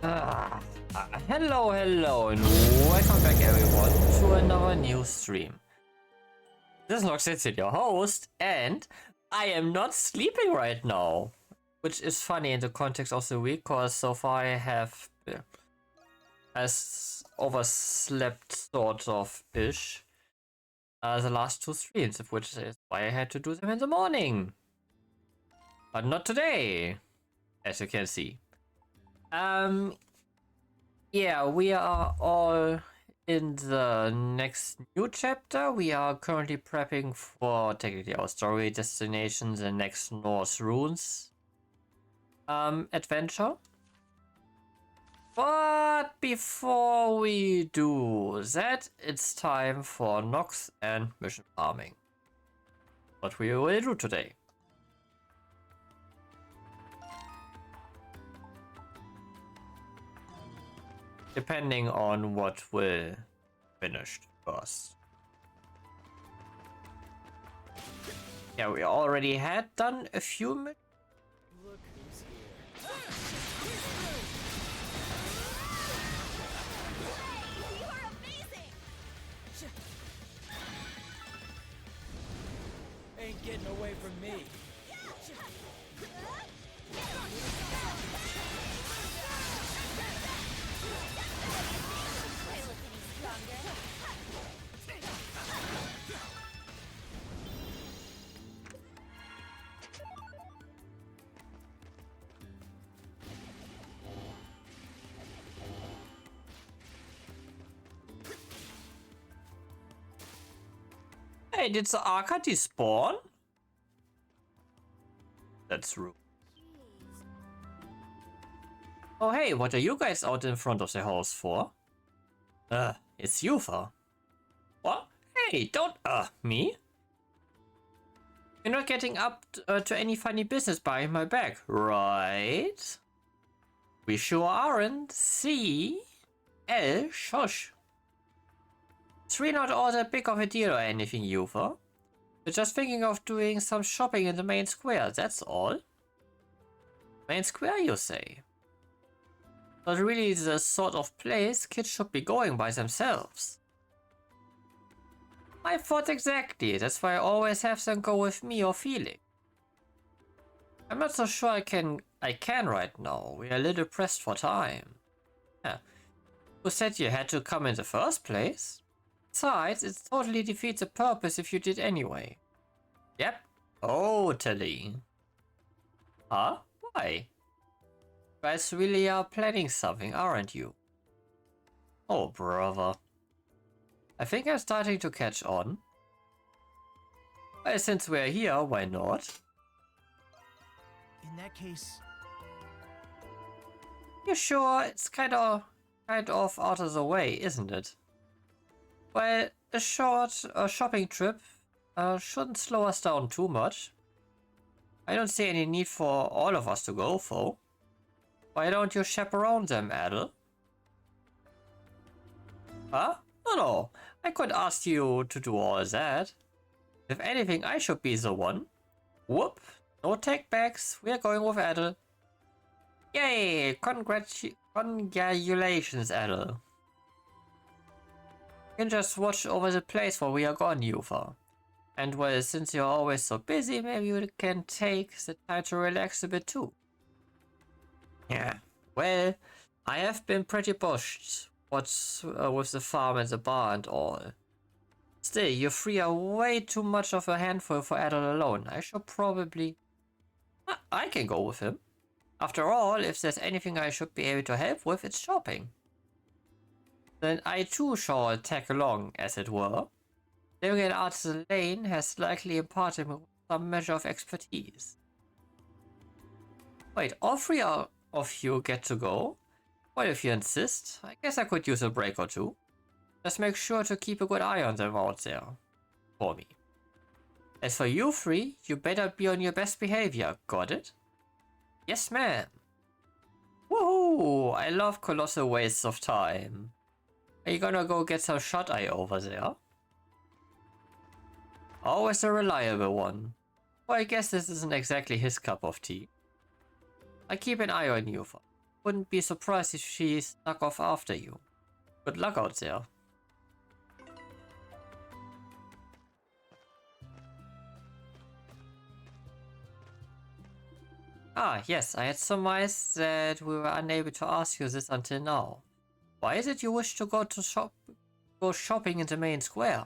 Hello, and welcome back everyone to another new stream. This is Nox Destin, your host, and I am not sleeping right now. Which is funny in the context of the week, because so far I have overslept sort of ish the last two streams, of which is why I had to do them in the morning. But not today, as you can see. Yeah, we are all in the next new chapter. We are currently prepping for technically our story destination, the next Norse Runes adventure. But before we do that, it's time for Nox and mission farming. What we will do today. Depending on what will finish first. Yeah, we already had done a few minutes. Look who's here. You are amazing! Ain't getting away from me. I look any stronger. Hey, did the Arca despawn? That's rude. Oh hey, what are you guys out in front of the house for? It's Yufa. What? Hey, don't me? You're not getting up to any funny business behind my back, right? We sure aren't. See? Shush. It's really not all that big of a deal or anything, Yufa. We're just thinking of doing some shopping in the main square, that's all. Main square, you say? But really the sort of place kids should be going by themselves. I thought exactly, that's why I always have them go with me or Felix. I'm not so sure I can right now, we're a little pressed for time. Yeah. Who said you had to come in the first place? Besides, it totally defeats the purpose if you did anyway. Yep, totally. Huh? Why? You guys really are planning something, aren't you? Oh, brother. I think I'm starting to catch on. Well, since we're here, why not? In that case, You sure? It's kind of out of the way, isn't it? Well, a short shopping trip shouldn't slow us down too much. I don't see any need for all of us to go, though. Why don't you chaperone them, Adel? Huh? No. I could ask you to do all that. If anything, I should be the one. Whoop. No take-backs. We're going with Adel. Yay! Congratulations, Adel. You can just watch over the place while we are gone, Yufa. And well, since you're always so busy, maybe you can take the time to relax a bit too. Yeah, well, I have been pretty pushed with the farm and the bar and all. Still, you three are way too much of a handful for Adel alone. I should probably... I can go with him. After all, if there's anything I should be able to help with, it's shopping. Then I too shall tag along, as it were. Living in Arthur's Lane has likely imparted me some measure of expertise. Wait, all three of you get to go? Well, if you insist, I guess I could use a break or two. Just make sure to keep a good eye on them out there. For me. As for you three, you better be on your best behavior, got it? Yes, ma'am. Woohoo! I love colossal wastes of time. Are you gonna go get some shut-eye over there? Always a reliable one. Well, I guess this isn't exactly his cup of tea. I keep an eye on you. wouldn't be surprised if she snuck off after you. Good luck out there. Ah, yes, I had surmised that we were unable to ask you this until now. Why is it you wish to go shopping in the main square?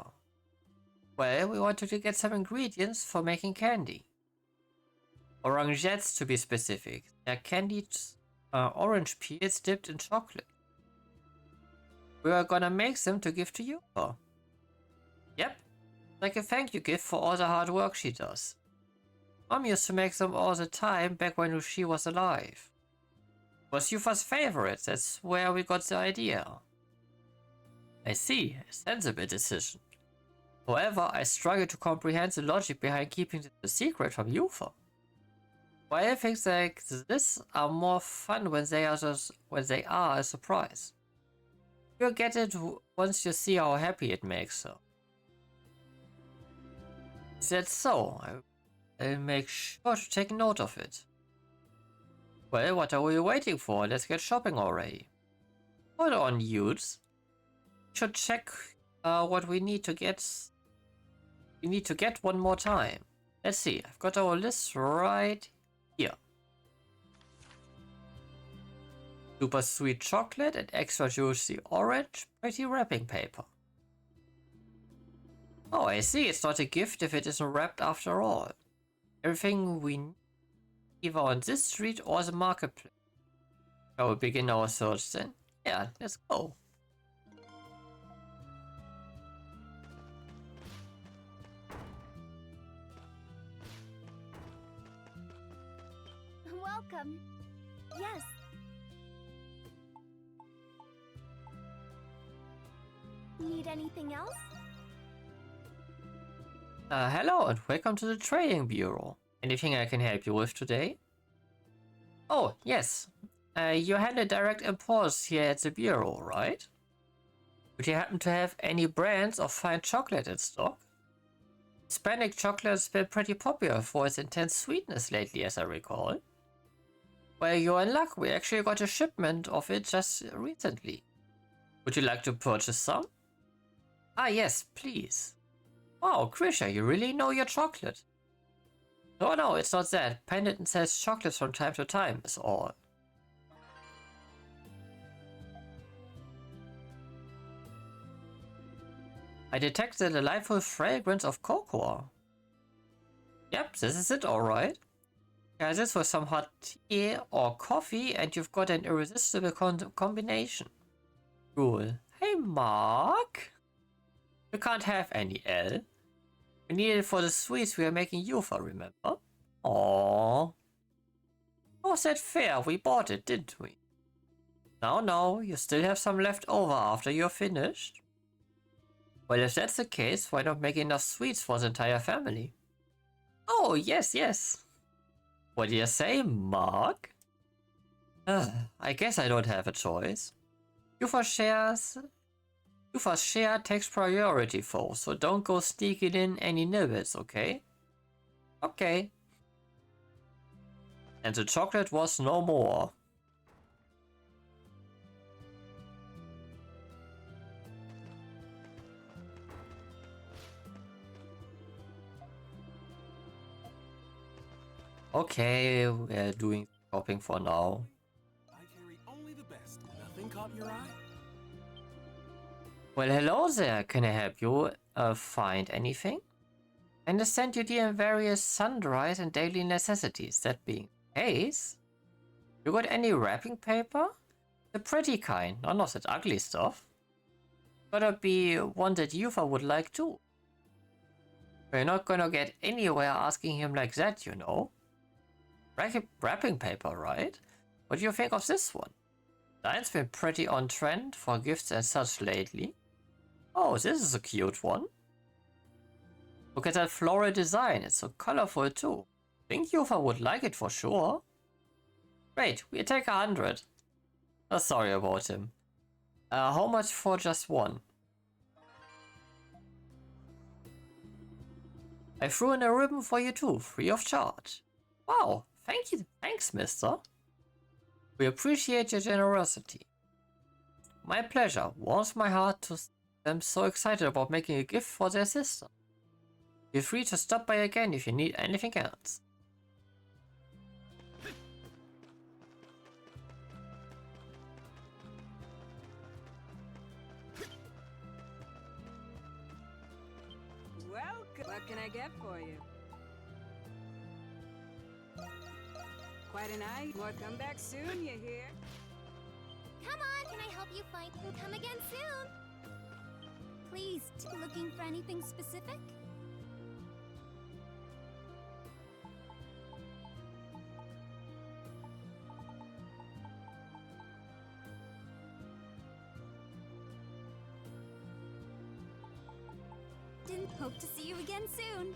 Well, we wanted to get some ingredients for making candy. Orangettes to be specific. They're candied orange peels dipped in chocolate. We are gonna make them to give to you. Yep, like a thank you gift for all the hard work she does. Mom used to make them all the time back when she was alive. It was Yufa's favorite, that's where we got the idea. I see, a sensible decision. However, I struggle to comprehend the logic behind keeping the secret from Yufa. While things like this are more fun when they are a surprise. You'll get it once you see how happy it makes her. Is that so? I'll make sure to take note of it. Well, what are we waiting for? Let's get shopping already. Hold on, youths. Should check what we need to get. We need to get one more time. Let's see. I've got our list right here. Super sweet chocolate and extra juicy orange, pretty wrapping paper. Oh, I see. It's not a gift if it isn't wrapped after all. Everything we need, either on this street or the marketplace. Shall we begin our search then? Yeah, let's go. Welcome. Yes. Need anything else? Hello and welcome to the Trading Bureau. Anything I can help you with today? Oh, yes. You handle direct imports here at the Bureau, right? Would you happen to have any brands of fine chocolate in stock? Hispanic chocolate has been pretty popular for its intense sweetness lately, as I recall. Well, you're in luck. We actually got a shipment of it just recently. Would you like to purchase some? Ah, yes, please. Wow, Krisha, you really know your chocolate. No, it's not that. Pendleton sells chocolates from time to time, is all. I detected a delightful fragrance of cocoa. Yep, this is it, alright. Try this with some hot tea or coffee and you've got an irresistible combination. Cool. Hey, Mark. We can't have any L. We need it for the sweets we are making you for, remember? Aww. Was that fair? We bought it, didn't we? No, you still have some left over after you're finished. Well, if that's the case, why not make enough sweets for the entire family? Oh, yes. What do you say, Mark? I guess I don't have a choice. Yufa's share takes priority, folks, so don't go sneaking in any nibbles, okay? Okay. And the chocolate was no more. Okay, we're doing shopping for now. I carry only the best. Nothing caught your eye? Well, hello there. Can I help you find anything? I understand you deal in various sundries and daily necessities. That being the case, you got any wrapping paper? The pretty kind, none of that ugly stuff. Gotta be one that Yufa would like too. We're not gonna get anywhere asking him like that, you know. Wrapping paper, right? What do you think of this one? Mine's been pretty on trend for gifts and such lately. Oh, this is a cute one. Look at that floral design, it's so colorful too. Think Yufa would like it for sure. Great, we take 100. Oh, sorry about him. How much for just one? I threw in a ribbon for you too, free of charge. Wow, thanks mister. We appreciate your generosity. My pleasure. Warms my heart to see them so excited about making a gift for their sister. Feel free to stop by again if you need anything else. Welcome. What can I get for you? Quite a night. More come back soon, you hear? Come on, can I help you find and come again soon? Please, looking for anything specific? Didn't hope to see you again soon.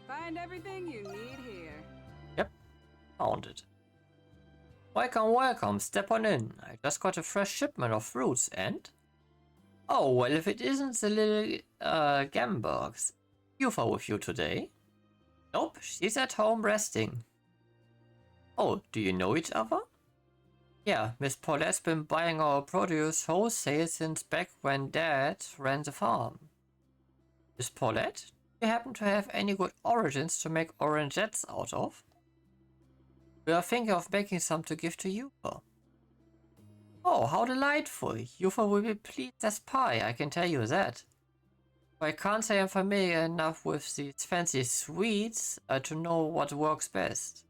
Find everything you need here. Yep, found it. Welcome, welcome, step on in. I just got a fresh shipment of fruits and... Oh, well, if it isn't the little Gambergs. Yufa with you today? Nope, she's at home resting. Oh, do you know each other? Yeah, Miss Paulette's been buying our produce wholesale since back when Dad ran the farm. Miss Paulette, do you happen to have any good origins to make orangettes out of? We are thinking of making some to give to Yufa. Oh, how delightful! Yufa will be pleased as pie, I can tell you that. But I can't say I'm familiar enough with these fancy sweets to know what works best.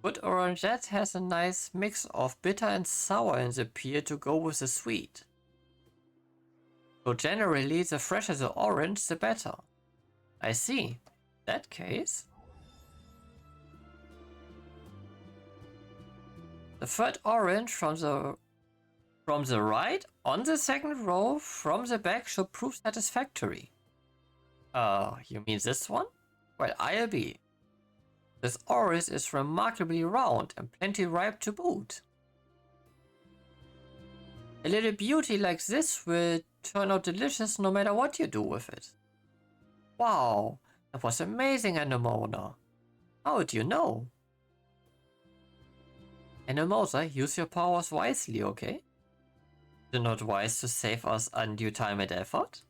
Good orangette has a nice mix of bitter and sour in the peel to go with the sweet. So generally, the fresher the orange, the better. I see. In that case... The third orange from the right on the second row from the back should prove satisfactory. You mean this one? Well, I'll be. This orange is remarkably round and plenty ripe to boot. A little beauty like this will turn out delicious no matter what you do with it. Wow, that was amazing, Anemona. How do you know? Anemosa, use your powers wisely, okay? Is it not wise to save us undue time and effort?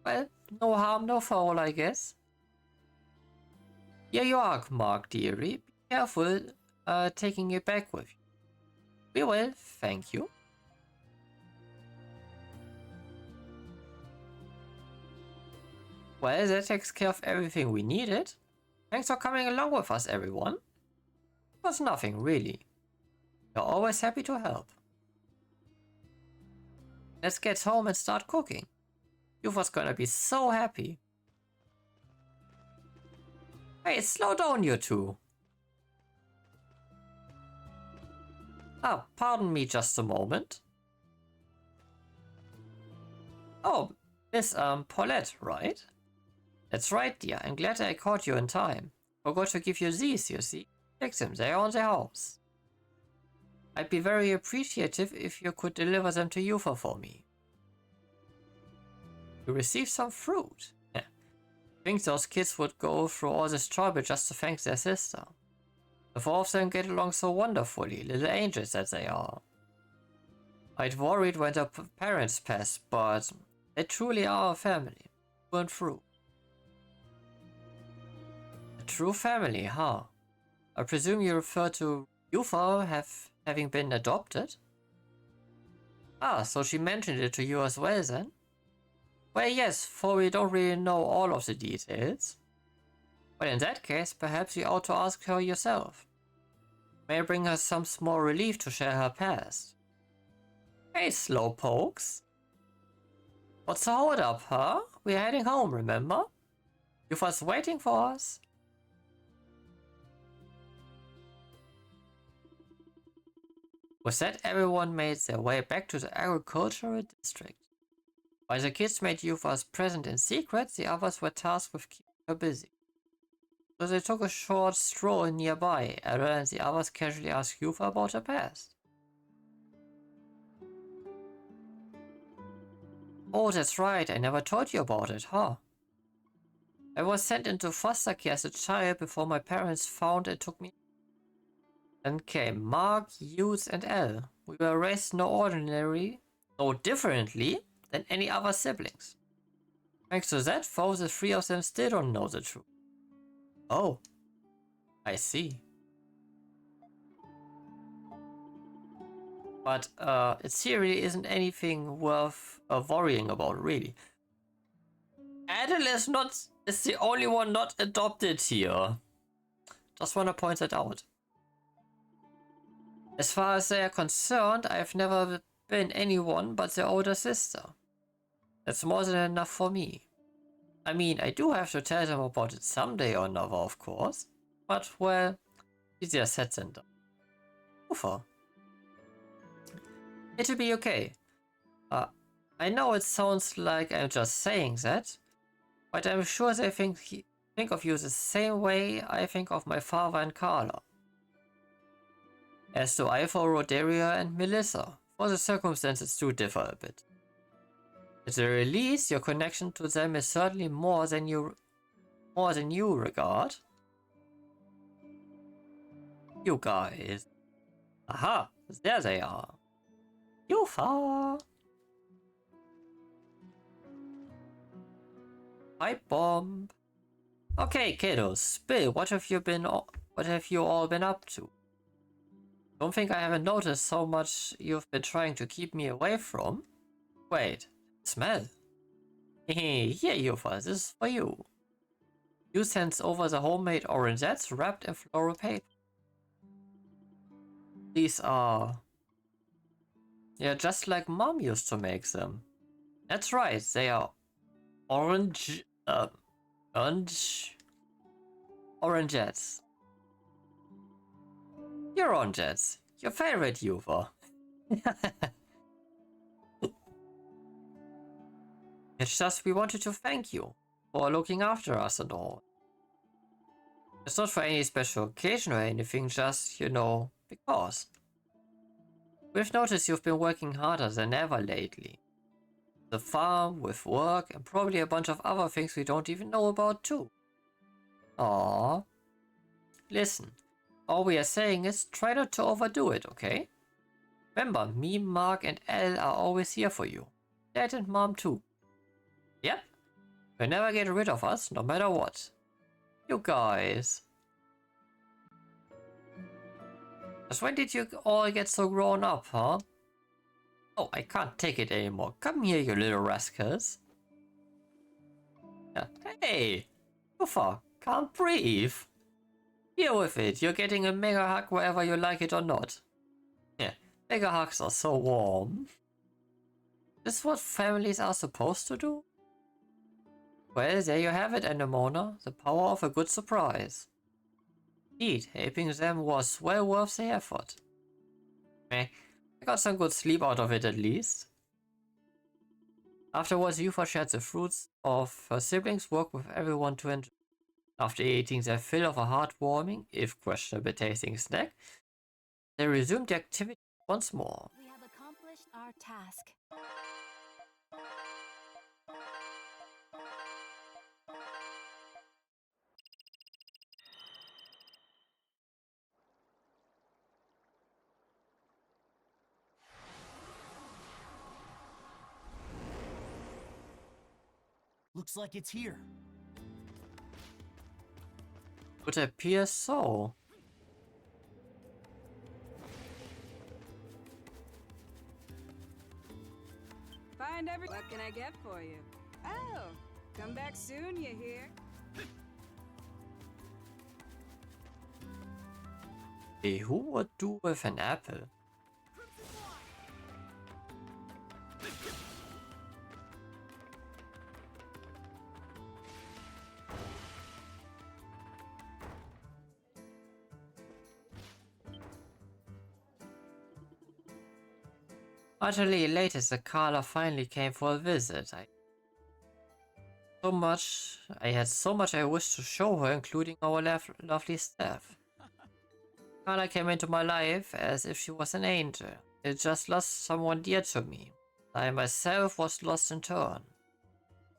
Well, no harm, no foul, I guess. Here you are, Mark, dearie. Be careful taking it back with you. We will, thank you. Well, that takes care of everything we needed. Thanks for coming along with us, everyone. It was nothing, really. We're always happy to help. Let's get home and start cooking. Yufa's gonna be so happy. Hey, slow down, you two. Ah, pardon me just a moment. Oh, Miss Paulette, right? That's right, dear. I'm glad I caught you in time. Forgot to give you these, you see. Take them, they're on the house. I'd be very appreciative if you could deliver them to Yufa for me. You received some fruit. Yeah. I think those kids would go through all this trouble just to thank their sister. The four of them get along so wonderfully, little angels that they are. I'd worried when their parents passed, but they truly are a family, through and through. A true family, huh? I presume you refer to Yufa having been adopted? Ah, so she mentioned it to you as well then? Well, yes, for we don't really know all of the details. Well, in that case, perhaps you ought to ask her yourself. May bring her some small relief to share her past. Hey, slowpokes. What's the hold up, huh? We're heading home, remember? Yufa's waiting for us. With that, everyone made their way back to the agricultural district. While the kids made Yufa's present in secret, the others were tasked with keeping her busy. So they took a short stroll nearby. Ella and the others casually asked Yufa about her past. Oh, that's right, I never told you about it, huh? I was sent into foster care as a child before my parents found and took me. Then came Mark, Hughes, and L. We were raised no differently than any other siblings. Thanks to that, the 3 of them still don't know the truth. Oh, I see. But it seriously isn't anything worth worrying about, really. Adel is the only one not adopted here. Just want to point that out. As far as they are concerned, I've never been anyone but their older sister. That's more than enough for me. I mean, I do have to tell them about it someday or another, of course. But, well, easier said than done. Ufa. It'll be okay. I know it sounds like I'm just saying that, but I'm sure they think of you the same way I think of my father and Carla. As do I for Roderia and Melissa, for the circumstances do differ a bit. At the very least, your connection to them is certainly more than you regard. You guys. Aha, there they are. Yufa! Pipe bomb. Okay, kiddos, spill. What have you all been up to? Don't think I haven't noticed how much you've been trying to keep me away from. Wait, smell. Here, Yufa, this is for you. You sends over the homemade orangettes wrapped in floral paper. These are... yeah, just like Mom used to make them. That's right, they are orangettes. Your orangettes. Your favorite, Yufa. It's just we wanted to thank you for looking after us and all. It's not for any special occasion or anything, just, you know, because. We've noticed you've been working harder than ever lately. The farm, with work, and probably a bunch of other things we don't even know about too. Aww. Listen, all we are saying is try not to overdo it, okay? Remember, me, Mark, and Elle are always here for you. Dad and Mom too. Yep. You'll never get rid of us, no matter what. You guys. Just when did you all get so grown up, huh? Oh, I can't take it anymore. Come here, you little rascals. Hey! Yufa, can't breathe. Deal with it. You're getting a mega hug whether you like it or not. Yeah, mega hugs are so warm. This is what families are supposed to do? Well, there you have it, Anemona. The power of a good surprise. Indeed, helping them was well worth the effort. I got some good sleep out of it at least. Afterwards, Yufa shared the fruits of her siblings' work with everyone to enjoy. After eating their fill of a heartwarming, if questionable tasting snack, they resumed the activity once more. We have accomplished our task. Looks like it's here. Would appear so. What can I get for you? Oh, come back soon, you hear? Hey, who would do with an apple? Utterly elated that Carla finally came for a visit. I had so much I wished to show her, including our lovely staff. Carla came into my life as if she was an angel. It just lost someone dear to me. I myself was lost in turn.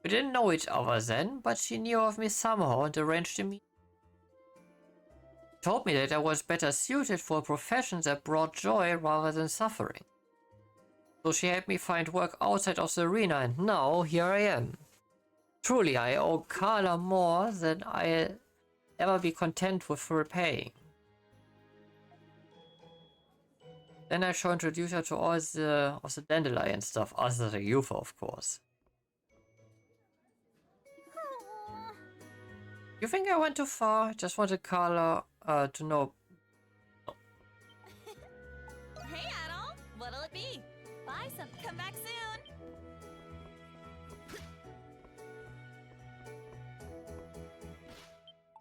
We didn't know each other then, but she knew of me somehow and arranged a meeting. Told me that I was better suited for a profession that brought joy rather than suffering. So she helped me find work outside of the arena, and now here I am. Truly, I owe Carla more than I'll ever be content with repaying. Then I shall introduce her to all the dandelion stuff, other than Yufa, of course. You think I went too far? Just wanted Carla to know. Hey, Adol. What'll it be? Buy some. Come back soon.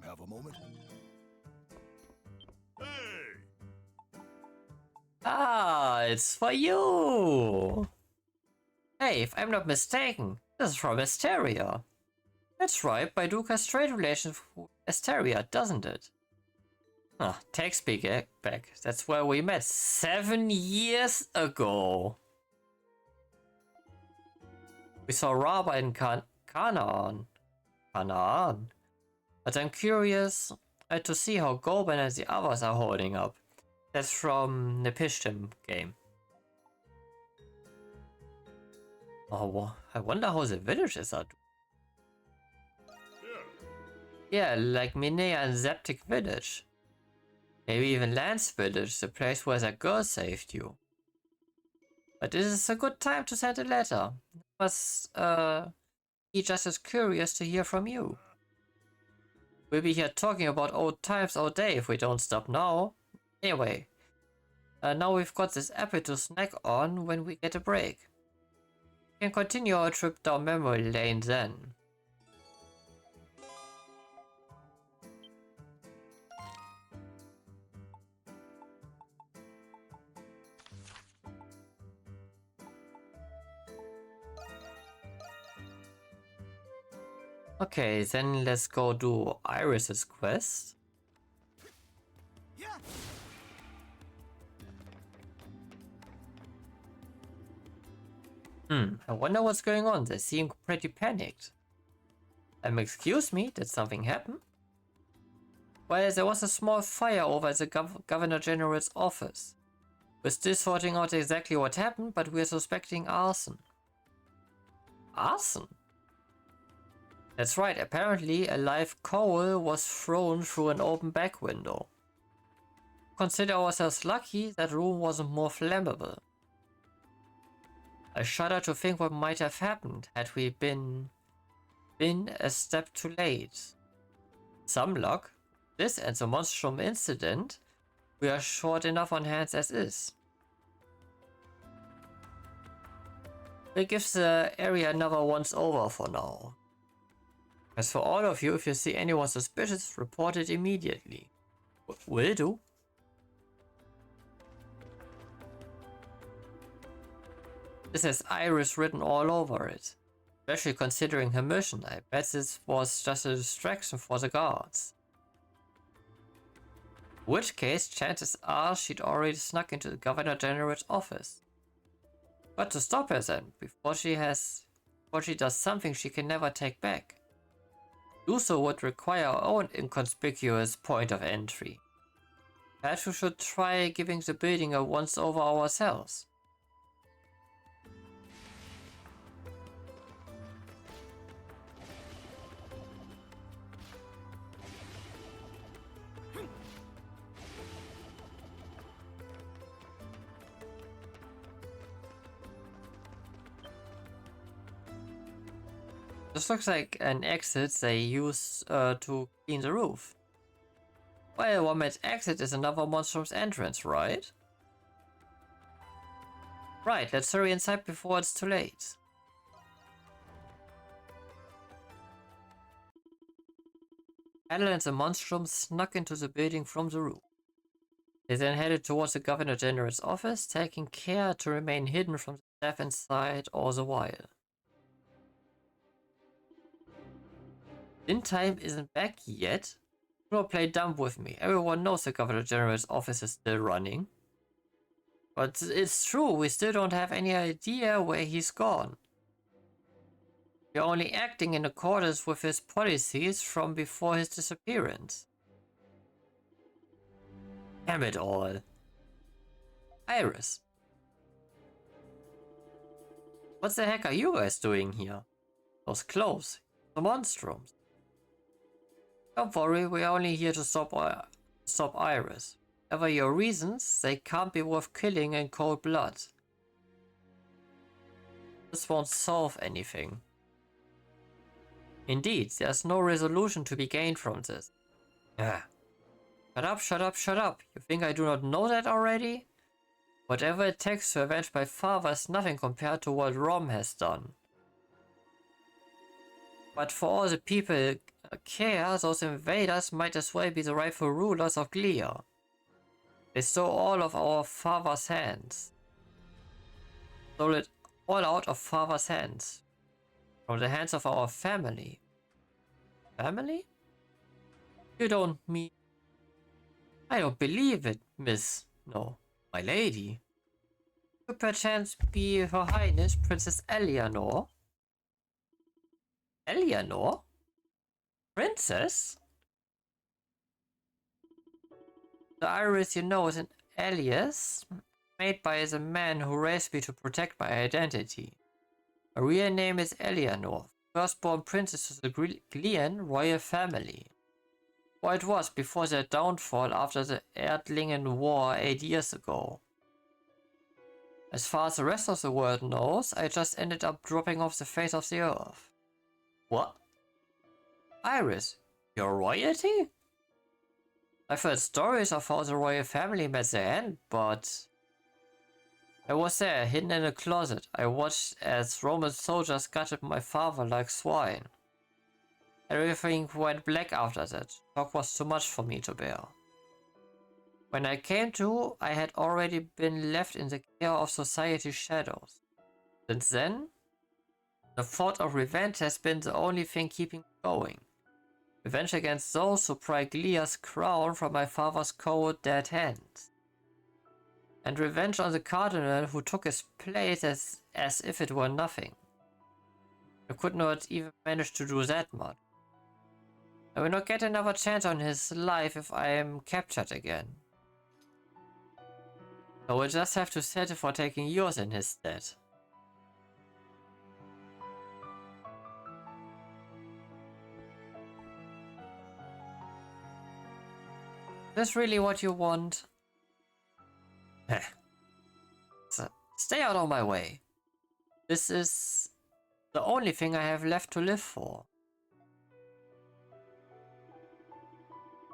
Have a moment. Ah, it's for you! Hey, if I'm not mistaken, this is from Asteria. That's right, Baiduka has trade relations with Asteria, doesn't it? Ah, takes me back. That's where we met 7 years ago. We saw Raba in Canaan. But I'm curious to see how Goban and the others are holding up. That's from the Pishtim game. Oh, I wonder how the villages are doing. Yeah, like Minea and Zeptic village. Maybe even Lance village, the place where that girl saved you. But this is a good time to send a letter. I must be just as curious to hear from you. We'll be here talking about old times all day if we don't stop now. Anyway, now we've got this apple to snack on when we get a break. We can continue our trip down memory lane then. Okay, then let's go do Iris's quest. I wonder what's going on. They seem pretty panicked. Excuse me, did something happen? Well, there was a small fire over at the Governor General's office. We're still sorting out exactly what happened, but we're suspecting arson. Arson? That's right, apparently a live coal was thrown through an open back window. Consider ourselves lucky that room wasn't more flammable. I shudder to think what might have happened had we been a step too late. Some luck. This and the Monstrum incident, we are short enough on hands as is. We'll give the area another once over for now. As for all of you, if you see anyone suspicious, report it immediately. Will do. This has Iris written all over it. Especially considering her mission, I bet this was just a distraction for the guards. In which case, chances are she'd already snuck into the Governor General's office. Got to stop her then, before she does something she can never take back. Do so would require our own inconspicuous point of entry. Perhaps we should try giving the building a once-over ourselves. This looks like an exit they use to clean the roof. Well, one man's exit is another monstrum's entrance, right? Right, let's hurry inside before it's too late. Adel and the monstrum snuck into the building from the roof. They then headed towards the Governor General's office, taking care to remain hidden from the staff inside all the while. Time isn't back yet. Don't play dumb with me. Everyone knows the Governor General's office is still running. But it's true, we still don't have any idea where he's gone. We're only acting in accordance with his policies from before his disappearance. Damn it all. Iris. What the heck are you guys doing here? Those clothes. The monstrums. Don't worry, we're only here to stop Iris. Whatever your reasons, they can't be worth killing in cold blood. This won't solve anything. Indeed, there's no resolution to be gained from this. Yeah. Shut up, shut up, shut up. You think I do not know that already? Whatever it takes to avenge my father is nothing compared to what Rom has done. But for all the people care, those invaders might as well be the rightful rulers of Glia. They stole all of our father's hands. Stole it all out of father's hands. From the hands of our family. Family? You don't mean... I don't believe it, miss. No, my lady. Could perchance be Her Highness Princess Eleanor? Eleanor? Princess? The Iris you know is an alias made by the man who raised me to protect my identity. Her real name is Eleanor, firstborn princess of the Glian royal family. Or it was before their downfall after the Erdlingen War 8 years ago. As far as the rest of the world knows, I just ended up dropping off the face of the earth. What? Iris, you're royalty? I've heard stories of how the royal family met their end, but... I was there, hidden in a closet. I watched as Roman soldiers gutted my father like swine. Everything went black after that. Shock was too much for me to bear. When I came to, I had already been left in the care of society's shadows. Since then, the thought of revenge has been the only thing keeping going. Revenge against those who pry Glia's crown from my father's cold dead hands. And revenge on the cardinal who took his place as if it were nothing. I could not even manage to do that much. I will not get another chance on his life if I am captured again. I will just have to settle for taking yours in his stead. Is this really what you want? So, stay out of my way. This is the only thing I have left to live for.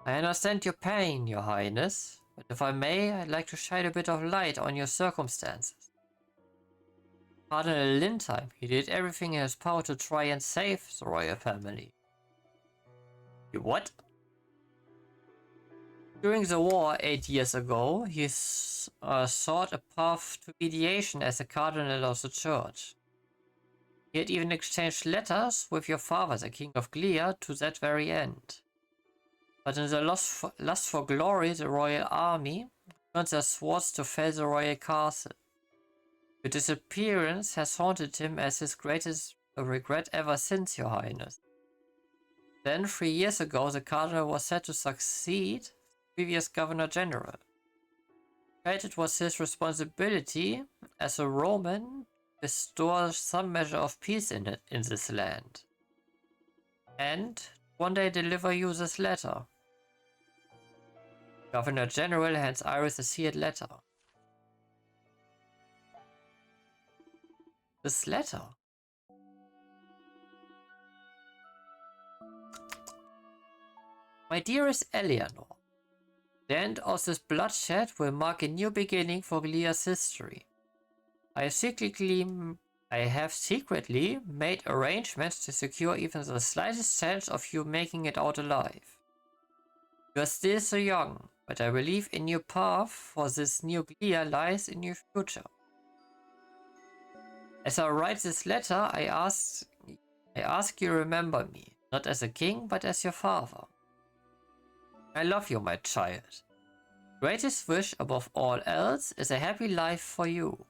I understand your pain, Your Highness, but if I may, I'd like to shine a bit of light on your circumstances. Cardinal Lindheim, he did everything in his power to try and save the royal family. You what? During the war 8 years ago, he sought a path to mediation as a cardinal of the church. He had even exchanged letters with your father, the king of Glia, to that very end. But in the lust for glory, the royal army turned their swords to fell the royal castle. Your disappearance has haunted him as his greatest regret ever since, Your Highness. Then, 3 years ago, the cardinal was set to succeed the previous governor general. He felt it was his responsibility as a Roman to restore some measure of peace in this land. And one day deliver you this letter. Governor General hands Iris a sealed letter. This letter? My dearest Eleanor, the end of this bloodshed will mark a new beginning for Glia's history. I have secretly made arrangements to secure even the slightest chance of you making it out alive. You are still so young, but I believe in your path for this new Glia lies in your future. As I write this letter, I ask you remember me, not as a king, but as your father. I love you, my child. Greatest wish above all else is a happy life for you.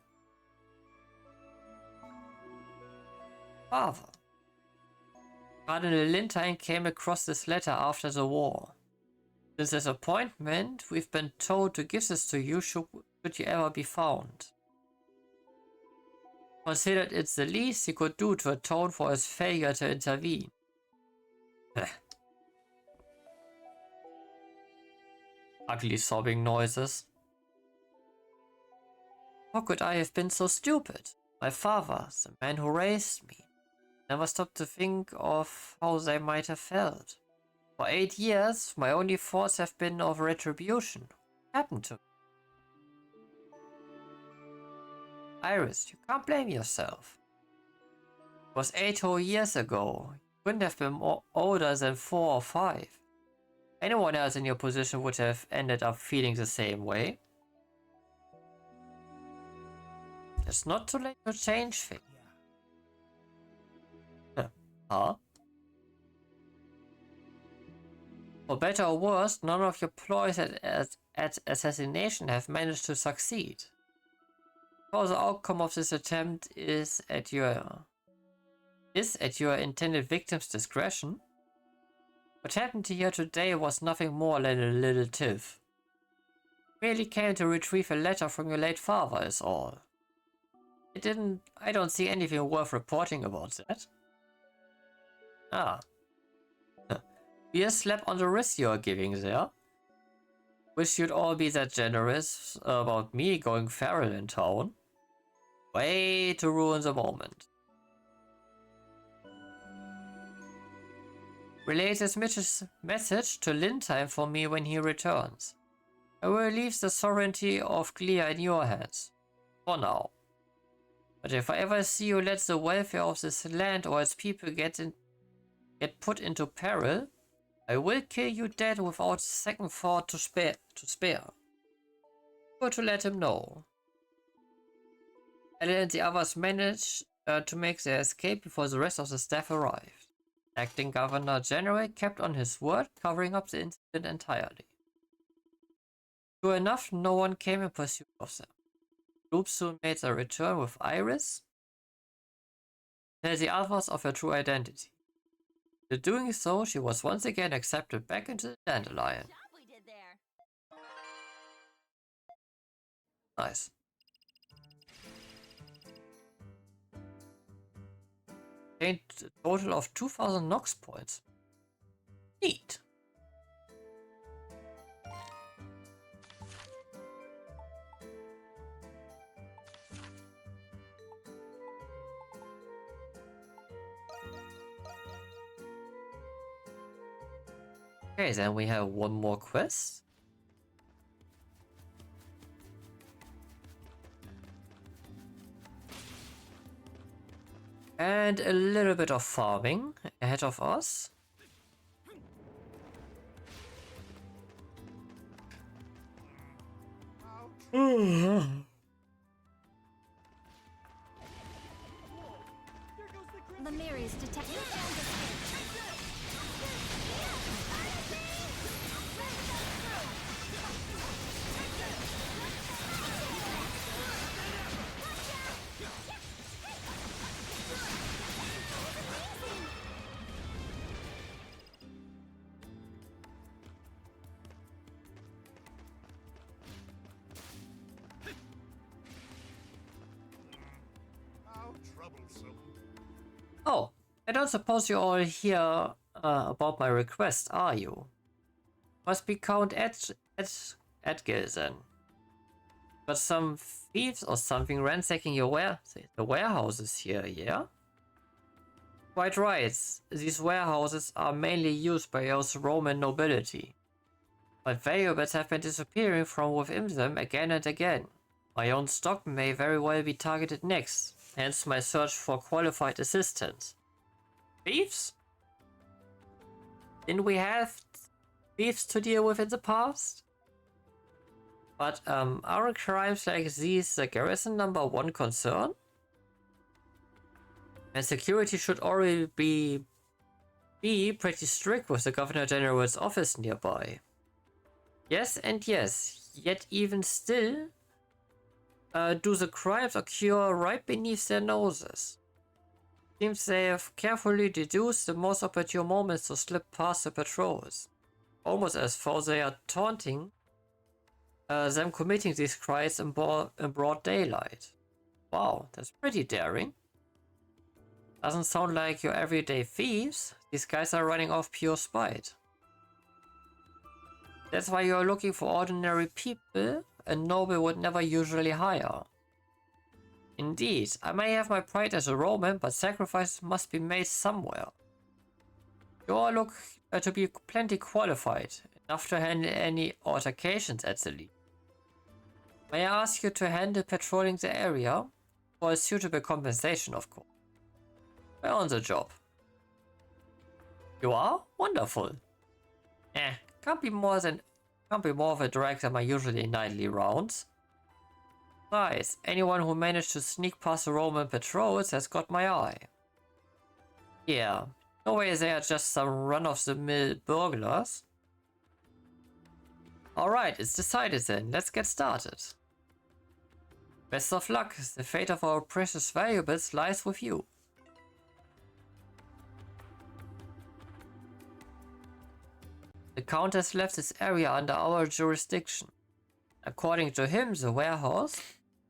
Father. Cardinal Lindheim came across this letter after the war. Since his appointment, we've been told to give this to you should you ever be found. Considered it's the least he could do to atone for his failure to intervene. Ugly sobbing noises. How could I have been so stupid? My father, the man who raised me, never stopped to think of how they might have felt. For 8 years, my only thoughts have been of retribution. What happened to me? Iris, you can't blame yourself. It was 8 whole years ago. You couldn't have been more older than 4 or 5. Anyone else in your position would have ended up feeling the same way. It's not too late to change things. Huh? For better or worse, none of your ploys at assassination have managed to succeed. Because the outcome of this attempt is at your intended victim's discretion. What happened here today was nothing more than a little tiff. Merely came to retrieve a letter from your late father is all. I don't see anything worth reporting about that. Ah. Be a slap on the wrist you are giving there. Wish you'd all be that generous about me going feral in town. Way to ruin the moment. Relay this message to Lintime for me when he returns. I will leave the sovereignty of Glea in your hands. For now. But if I ever see you let the welfare of this land or its people get put into peril, I will kill you dead without second thought to spare. Or to let him know. Ellen and the others managed to make their escape before the rest of the staff arrived. Acting Governor General kept on his word, covering up the incident entirely. Sure enough, no one came in pursuit of them. The group soon made their return with Iris. Tell the others of her true identity. In doing so, she was once again accepted back into the Dandelion. Nice. Gained a total of 2000 Nox points. Neat. Okay, then we have one more quest. And a little bit of farming ahead of us. Lemuria's detected. Oh, I don't suppose you all hear about my request, are you? Must be Count Edgil then. Got some thieves or something ransacking the warehouses here, yeah? Quite right, these warehouses are mainly used by us Roman nobility. But valuables have been disappearing from within them again and again. My own stock may very well be targeted next. Hence my search for qualified assistance. Thieves? Didn't we have thieves to deal with in the past? But aren't crimes like these the garrison #1 concern? And security should already be pretty strict with the Governor General's office nearby. Yes and yes, yet even still, do the crimes occur right beneath their noses? Seems they have carefully deduced the most opportune moments to slip past the patrols. almost as though they are taunting them committing these crimes in broad daylight. Wow, that's pretty daring. Doesn't sound like your everyday thieves. These guys are running off pure spite. That's why you're looking for ordinary people a noble would never usually hire. Indeed, I may have my pride as a Roman, but sacrifices must be made somewhere. You all look to be plenty qualified, enough to handle any altercations at the least. May I ask you to handle patrolling the area, for a suitable compensation, of course. We're on the job. You are? Wonderful. Can't be more of a drag than my usually nightly rounds. Besides, anyone who managed to sneak past the Roman patrols has got my eye. Yeah, no way they are just some run-of-the-mill burglars. Alright, it's decided then. Let's get started. Best of luck. The fate of our precious valuables lies with you. The Count has left this area under our jurisdiction. According to him, the warehouse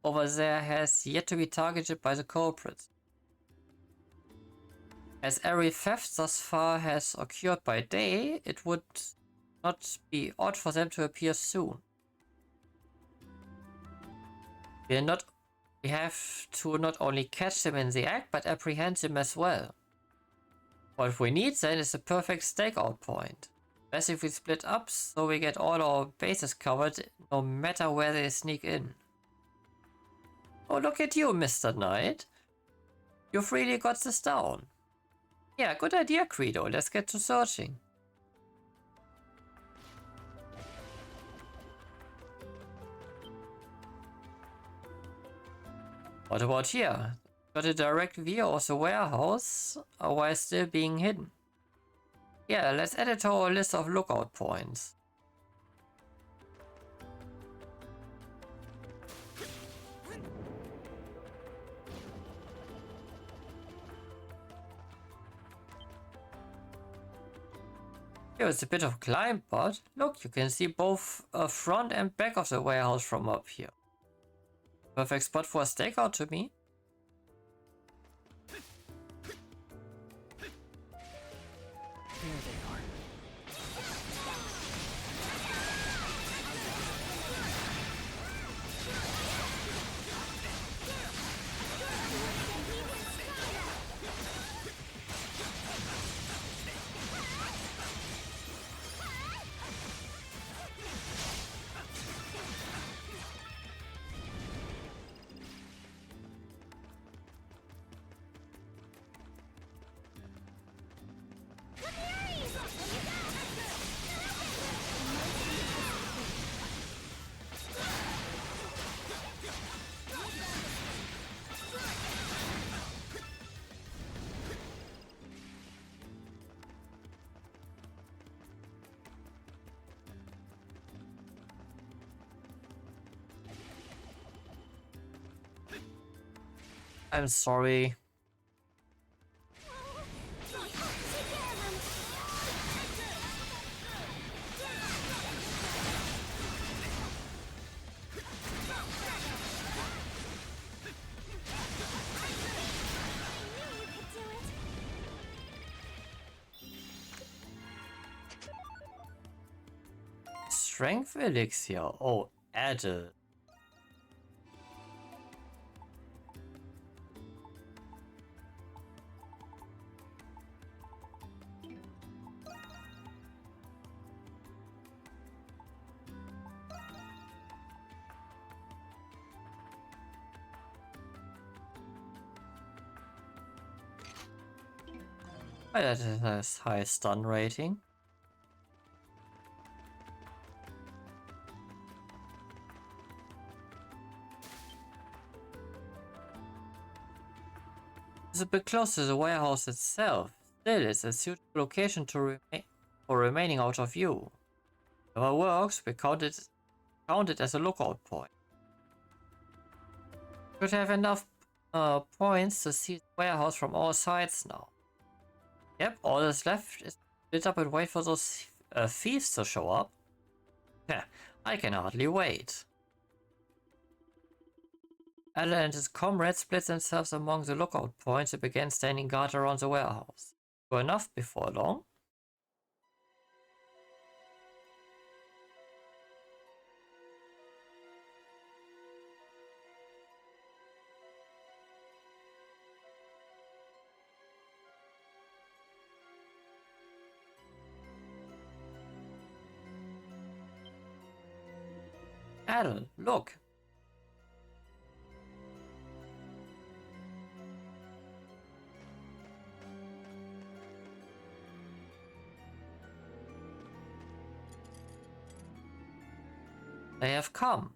over there has yet to be targeted by the culprits. As every theft thus far has occurred by day, it would not be odd for them to appear soon. We have to not only catch them in the act, but apprehend them as well. What we need then is a perfect stakeout point. Best if we split up so we get all our bases covered, no matter where they sneak in. Oh, look at you, Mr. Knight. You've really got this down. Yeah, good idea, Credo. Let's get to searching. What about here? Got a direct view of the warehouse while still being hidden. Yeah, let's add it to our list of lookout points. Here it's a bit of a climb, but look, you can see both front and back of the warehouse from up here. Perfect spot for a stakeout to me. There they are. I'm sorry. Strength elixir. Oh, added. That has high stun rating. It's a bit close to the warehouse itself. Still, it's a suitable location to for remaining out of view. If it works, we count it as a lookout point. Should have enough points to see the warehouse from all sides now. Yep, all that's left is split up and wait for those thieves to show up. Yeah, I can hardly wait. Alan and his comrades split themselves among the lookout points and began standing guard around the warehouse. Sure enough, before long, Alan, look! They have come.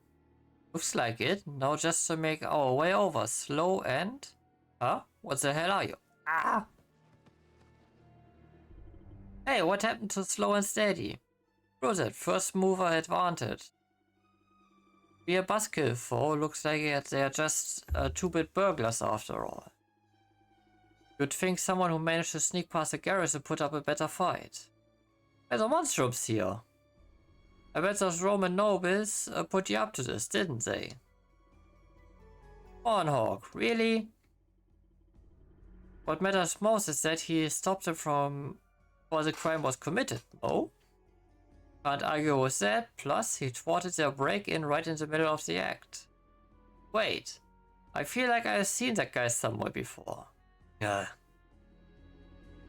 Looks like it. Now just to make our way over. Slow and... Huh? What the hell are you? Ah! Hey, what happened to slow and steady? Screw that. First mover advantage. Be a buzzkill foe. Looks like they're just 2-bit burglars after all. You'd think someone who managed to sneak past the garage would put up a better fight. There's a monstrums here. I bet those Roman nobles put you up to this, didn't they? Hornhawk, really? What matters most is that he stopped them from before the crime was committed, no? Can't argue with that, plus he thwarted their break-in right in the middle of the act. Wait, I feel like I've seen that guy somewhere before. Yeah.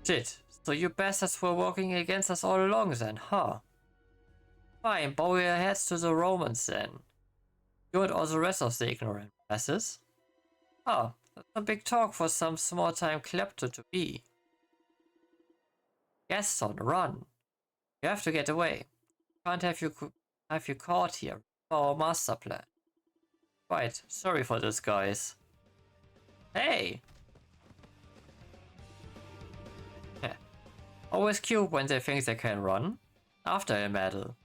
Shit, so you bastards were working against us all along then, huh? Fine, bow your heads to the Romans then. You and all the rest of the ignorant masses. Ah, that's a big talk for some small-time klepto to be. Gaston, run. You have to get away. Can't have you caught here. Our master plan. Right, sorry for this, guys. Hey! Yeah. Always cute when they think they can run. After a medal.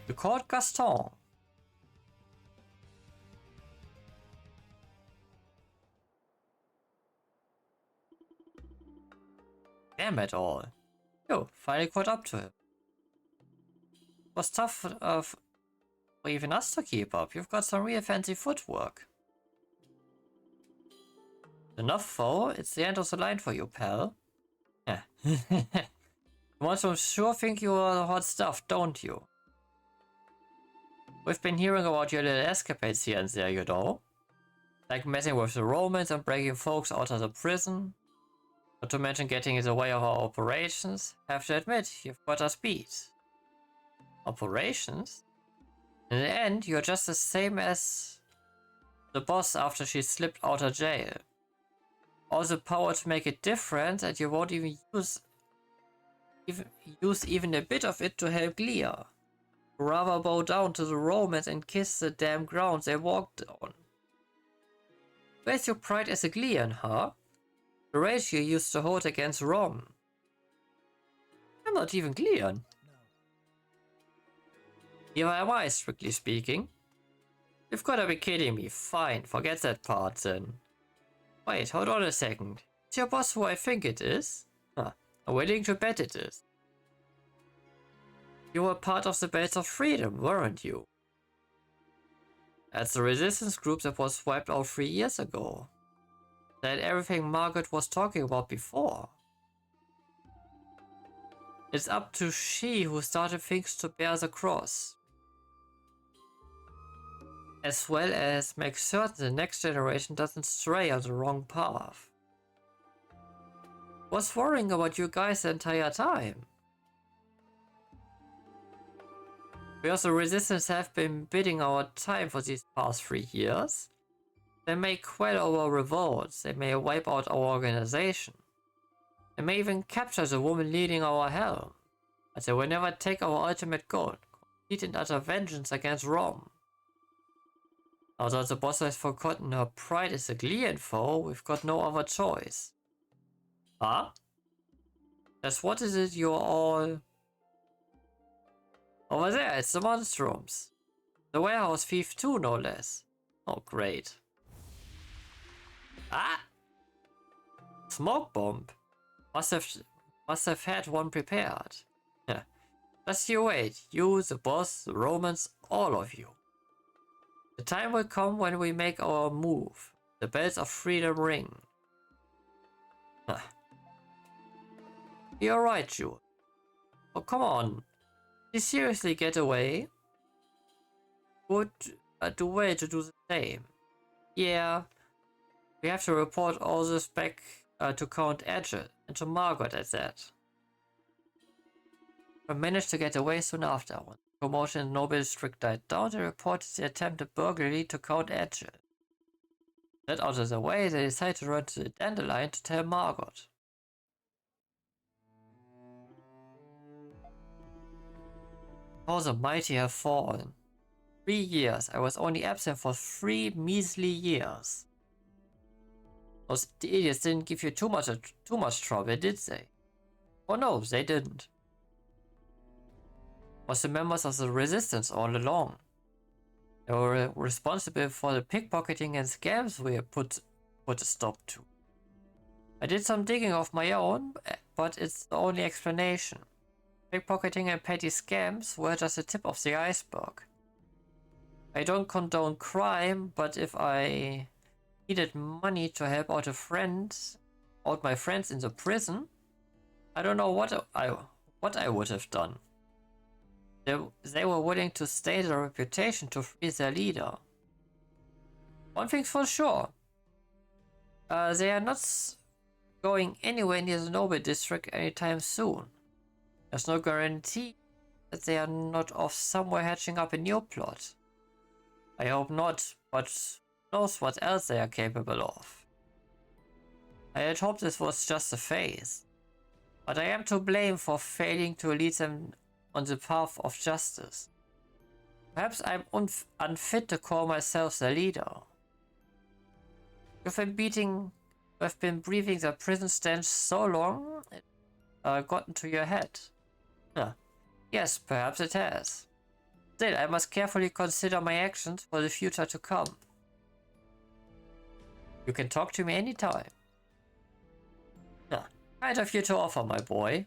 You called Gaston. Damn it all. You finally caught up to him. It was tough for even us to keep up. You've got some real fancy footwork. Enough foe, it's the end of the line for you, pal. Yeah. You want to sure think you are hot stuff, don't you? We've been hearing about your little escapades here and there, you know. Like messing with the Romans and breaking folks out of the prison. Not to mention getting in the way of our operations. Have to admit, you've got us beat. Operations? In the end, you're just the same as the boss after she slipped out of jail. All the power to make it different, and you won't even use even a bit of it to help Leah. Rather bow down to the Romans and kiss the damn ground they walked on. Where's your pride as a Glean, huh? The rage you used to hold against Rome. I'm not even Glean. Here am I, strictly speaking. You've gotta be kidding me. Fine, forget that part then. Wait, hold on a second. Is your boss who I think it is? Huh, I'm willing to bet it is. You were part of the Bells of Freedom, weren't you? That's the resistance group that was wiped out 3 years ago. That everything Margaret was talking about before. It's up to she who started things to bear the cross. As well as make certain the next generation doesn't stray on the wrong path. Was worrying about you guys the entire time. Because the resistance have been bidding our time for these past 3 years. They may quell our revolts, they may wipe out our organization. They may even capture the woman leading our helm. But they will never take our ultimate goal, complete and utter vengeance against Rome. Now that the boss has forgotten her pride is a Glian foe, we've got no other choice. Huh? That's what is it you're all... Over there, it's the Monstrums. The warehouse thief too, no less. Oh, great. Ah! Smoke bomb. Must have had one prepared. Yeah. Just you wait. You, the boss, the Romans, all of you. The time will come when we make our move. The bells of freedom ring. Huh. You're right, Jude. Oh, come on. Did you seriously get away? Would do well to do the same. Yeah. We have to report all this back to Count Edgel and to Margot at that. We managed to get away soon after. When the commotion in the Noble District died down, they reported the attempted burglary to Count Edgel. That out of the way, they decided to run to the Dandelion to tell Margot. How the mighty have fallen. 3 years. I was only absent for 3 measly years. Those idiots didn't give you too much trouble, did they? Oh no, they didn't. It was the members of the resistance all along. They were responsible for the pickpocketing and scams we put a stop to. I did some digging of my own, but it's the only explanation. Pickpocketing and petty scams were just the tip of the iceberg. I don't condone crime, but if I needed money to help out my friends in the prison, I don't know what I would have done. They were willing to stake their reputation to free their leader. One thing's for sure. They are not going anywhere near the Noble District anytime soon. There's no guarantee that they are not off somewhere hatching up a new plot. I hope not, but who knows what else they are capable of. I had hoped this was just a phase, but I am to blame for failing to lead them on the path of justice. Perhaps I'm unfit to call myself the leader. You've been breathing the prison stench so long, it got into your head. Huh. Yes, perhaps it has. Still, I must carefully consider my actions for the future to come. You can talk to me anytime. Huh. Kind of you to offer, my boy.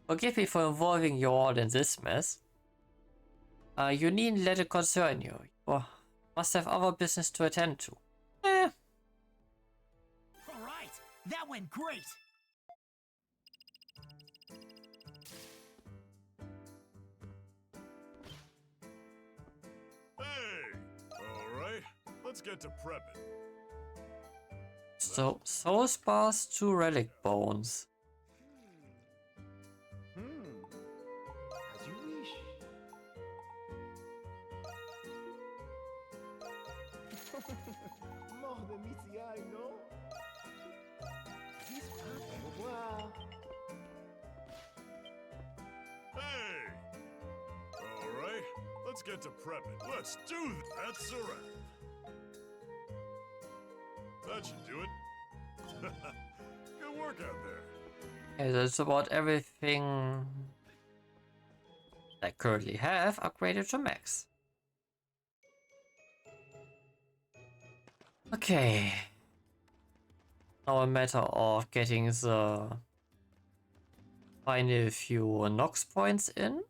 Forgive me for involving you all in this mess. You needn't let it concern you. You must have other business to attend to. Alright, that went great! Hey! Alright, let's get to prepping. So, soul spars, 2 relic bones. As you wish. Mort de Mitiaille, non? Au revoir. Hey! Alright, let's get to prepping. Let's do this. That's a wrap. That should do it. Good work out there. Okay, that's about everything I currently have upgraded to max. Okay. Now a matter of getting the final few Nox points in.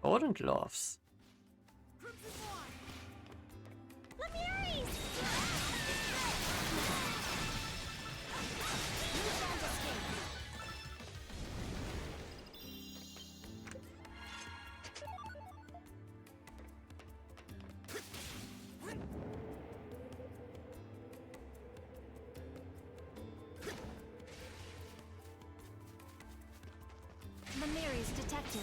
Golden gloves. Lemures! mirrors detected.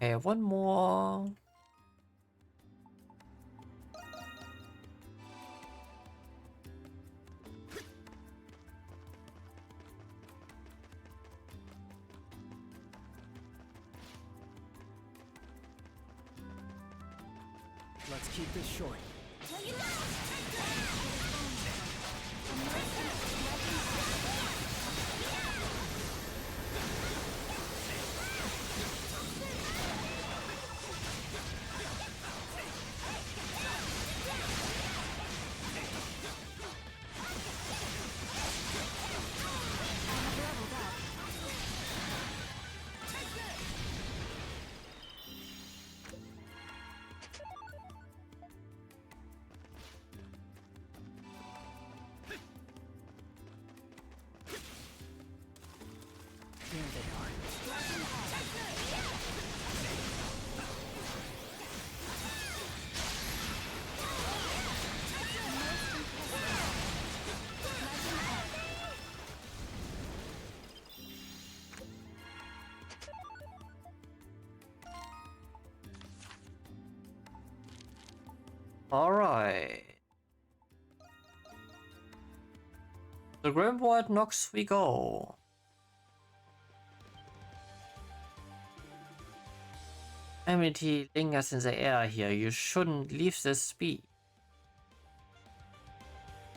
Okay, one more. Let's keep this short. There they are. All right. The Grimwald Nox we go. Enmity lingers in the air here. You shouldn't leave this be.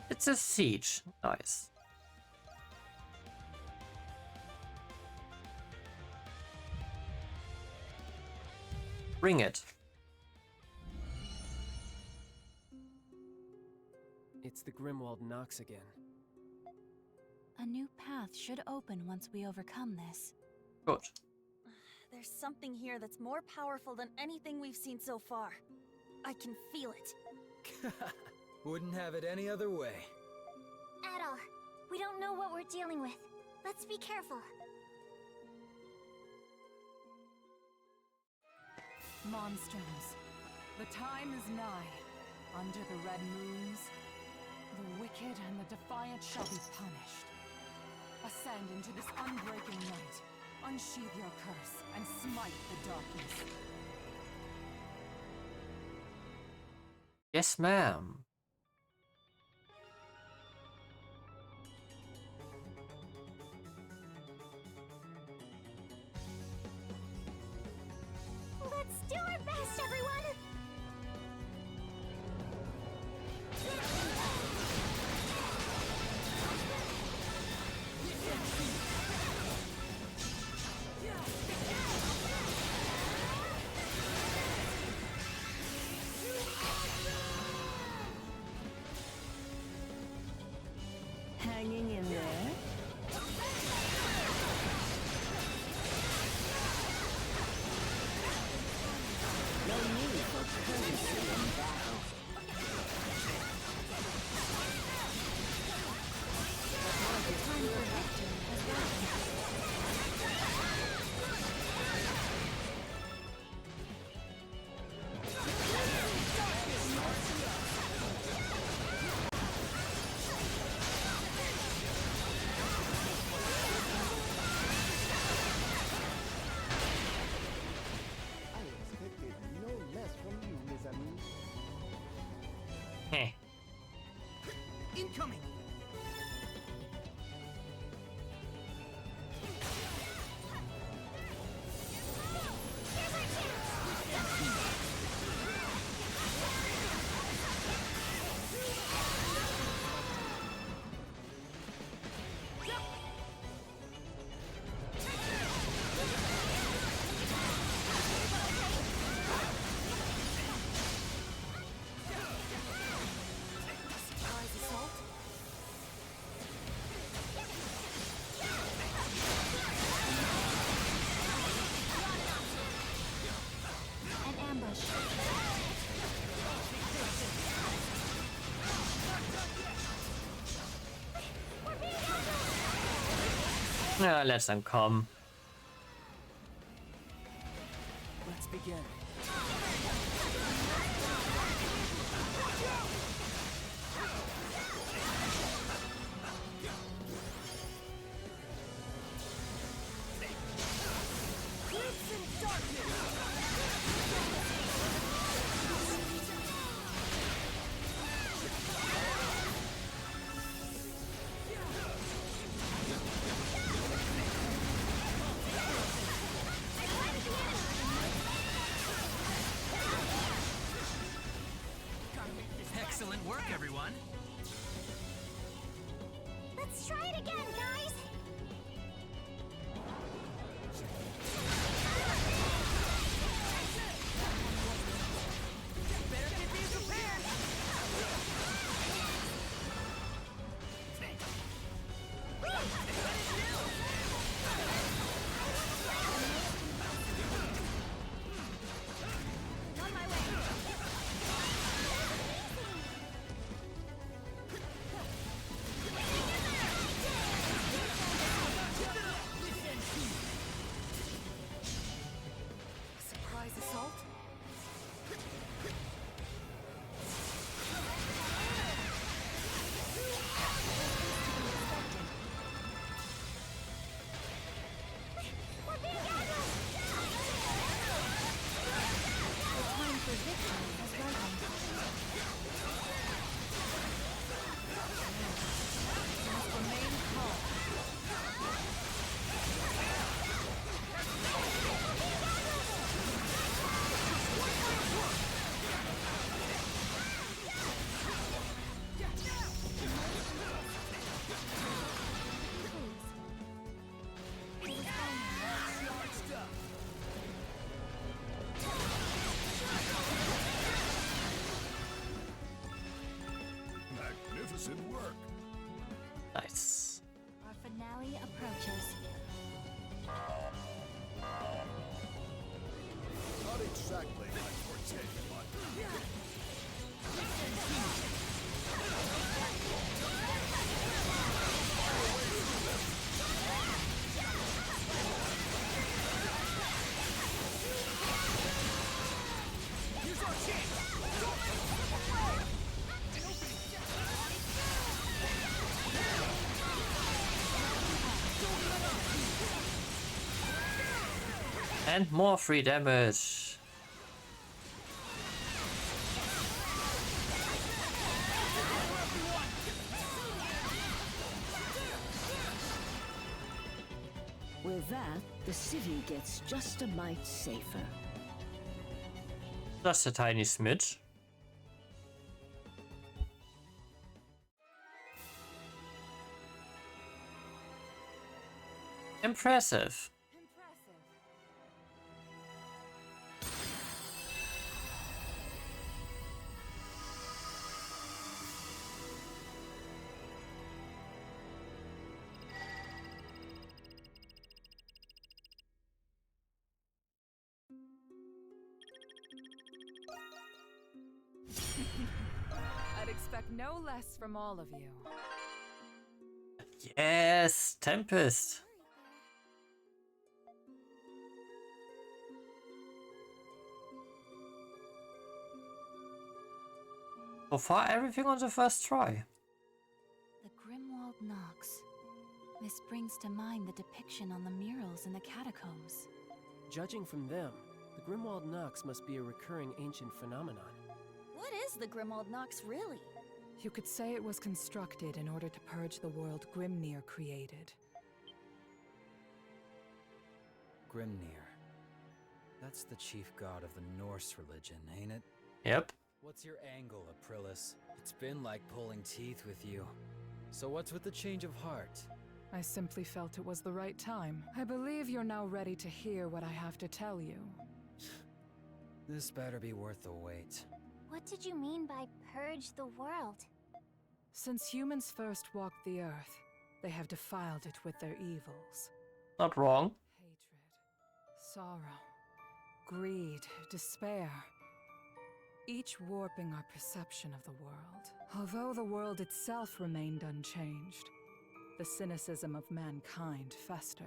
It's a siege. Nice. Bring it. It's the Grimwald Nox again. A new path should open once we overcome this. Good. There's something here that's more powerful than anything we've seen so far. I can feel it. Wouldn't have it any other way. At all. We don't know what we're dealing with. Let's be careful. Monstrums, the time is nigh. Under the red moons, the wicked and the defiant shall be punished. Ascend into this unbreaking night. Unsheath your curse and smite the darkness. Yes, ma'am. Let's do our best, everyone! Yeah, let them come. Let's begin. Excellent work, everyone. Let's try it again, guys! Better get these repaired. On my way! Surprise assault? We're being ambushed! The time for victory has ripened. Must remain calm. Magnificent work. Nice. Our finale approaches. Not exactly my forte, but And more free damage. With that, the city gets just a mite safer. Just a tiny smidge. Impressive. I'd expect no less from all of you. Yes, Tempest. So far, everything on the first try. The Grimwald Nox. This brings to mind the depiction on the murals in the catacombs. Judging from them, the Grimwald Nox must be a recurring ancient phenomenon. What is the Grimwald Nox really? You could say it was constructed in order to purge the world Grimnir created. Grimnir. That's the chief god of the Norse religion, ain't it? Yep. What's your angle, Aprilis? It's been like pulling teeth with you. So what's with the change of heart? I simply felt it was the right time. I believe you're now ready to hear what I have to tell you. This better be worth the wait. What did you mean by purge the world? Since humans first walked the earth, they have defiled it with their evils. Not wrong. Hatred, sorrow, greed, despair. each warping our perception of the world. Although the world itself remained unchanged, the cynicism of mankind festered.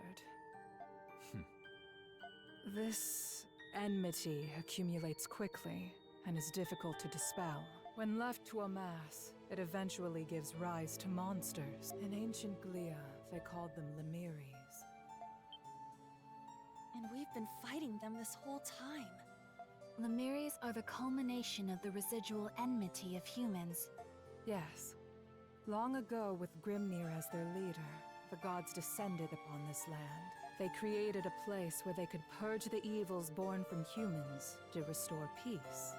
This enmity accumulates quickly and is difficult to dispel. When left to amass, it eventually gives rise to monsters. In ancient Glia, they called them Lemires. And we've been fighting them this whole time. Lemires are the culmination of the residual enmity of humans. Yes. Long ago, with Grimnir as their leader, the gods descended upon this land. They created a place where they could purge the evils born from humans to restore peace.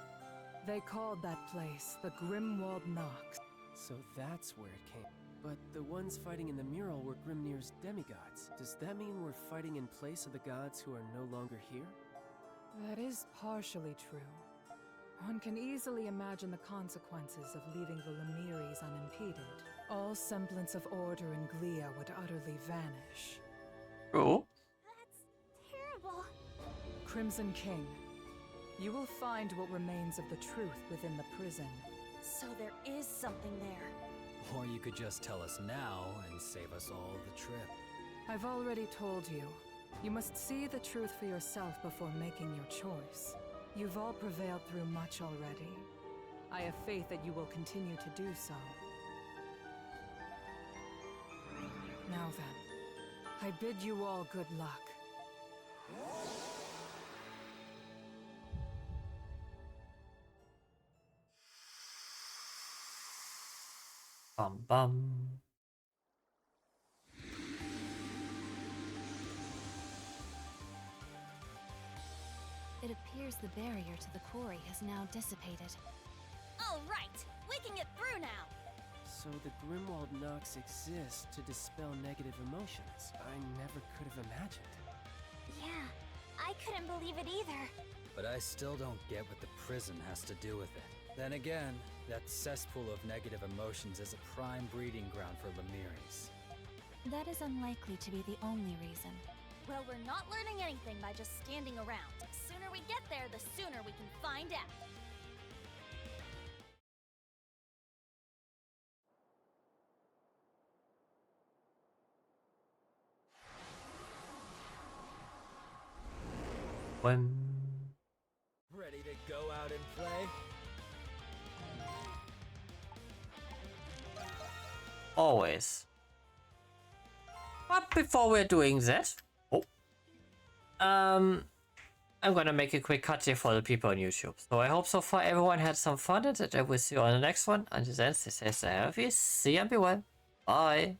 They called that place the Grimwald Nox. So that's where it came. But the ones fighting in the mural were Grimnir's demigods. Does that mean we're fighting in place of the gods who are no longer here? That is partially true. One can easily imagine the consequences of leaving the Lemires unimpeded. All semblance of order in Glia would utterly vanish. Oh? That's terrible. Crimson King, you will find what remains of the truth within the prison. So there is something there. Or you could just tell us now and save us all the trip. I've already told you. You must see the truth for yourself before making your choice. You've all prevailed through much already. I have faith that you will continue to do so. Now then, I bid you all good luck. Bum bum. It appears the barrier to the quarry has now dissipated. All right, we can get through now. So the Grimwald Nox exists to dispel negative emotions. I never could have imagined. Yeah, I couldn't believe it either. But I still don't get what the prison has to do with it. Then again, that cesspool of negative emotions is a prime breeding ground for Lemires. That is unlikely to be the only reason. Well, we're not learning anything by just standing around. The sooner we get there, the sooner we can find out. When... Ready to go out and play? Always. But before we're doing that, I'm gonna make a quick cut here for the people on YouTube. So I hope so far everyone had some fun and that I will see you on the next one. Until then, stay safe, stay healthy, see you and be well. Bye.